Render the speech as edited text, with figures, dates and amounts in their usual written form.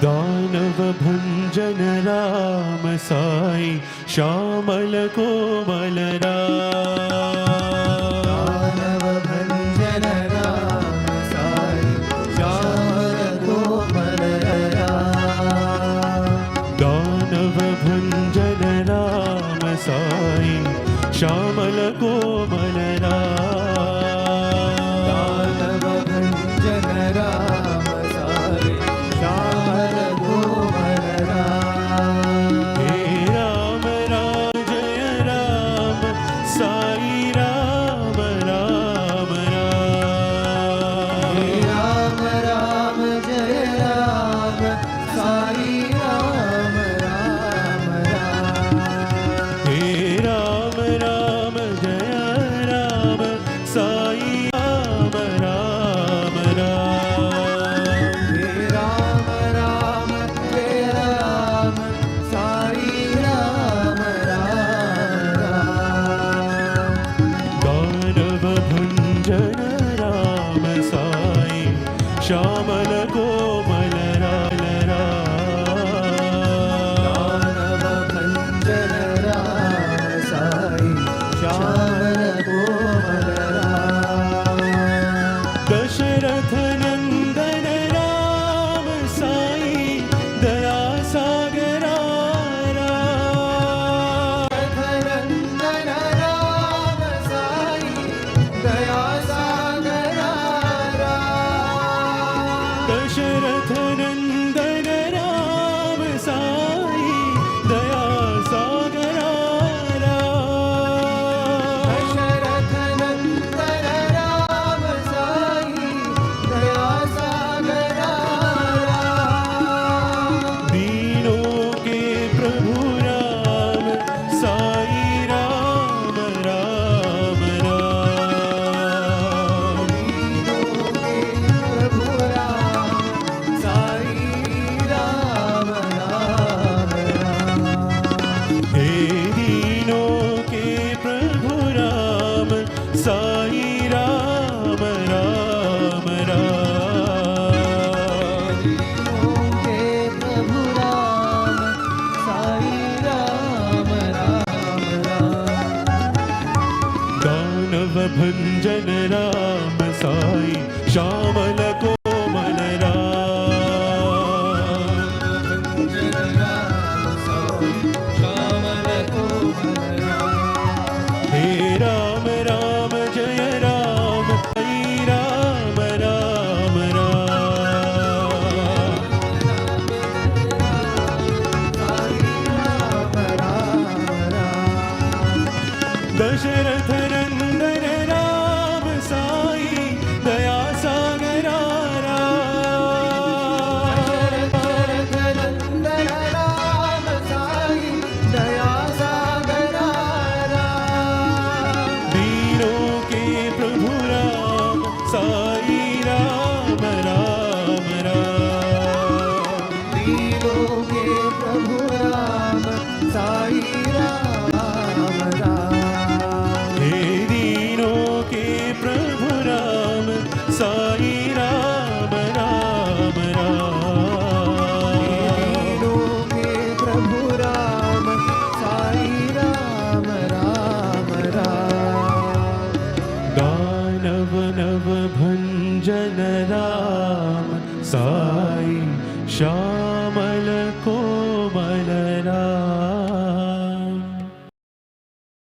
दानव भंजन राम साई श्यामल कोमल दानव भंजन राम साई श्यामल कोमल दानव भंजन राम साई श्यामल कोमल दानव भंजन राम साई श्यामल कोमल हे राम राम जय राम साई राम राम राम हे राम राम जय राम साई राम राम राम हे राम राम जय राम साई राम राम राम हे राम राम जय राम साई राम राम राम दानव भंजन राम साई श्यामल कोमल दानव भंजन राम साई श्यामल कोमल दशरथ नंदन राम साई दया सागरा नंदन राम साई दया सागरा दशरथ नंदन राम साई दया सागरा दशरथ नंदन राम साई दया सागरा दीनों के प्रभु राम साई राम राम राम प्रभु राम साई राम राम राम हे दीनों के प्रभु राम साई राम राम राम के प्रभु राम साई राम राम राम दानव भंजन राम साई श्यामल कोमल हे राम राम जय राम साई राम राम राम दशरथ नंदन राम साई दया सागरा दीनों के प्रभु राम साई राम राम राम प्रभु राम साई राम राम हे दीनों के प्रभु राम साई राम राम राम के प्रभु राम साई राम राम राम दानव नव भंजन राम साई श्यामल कोमल राम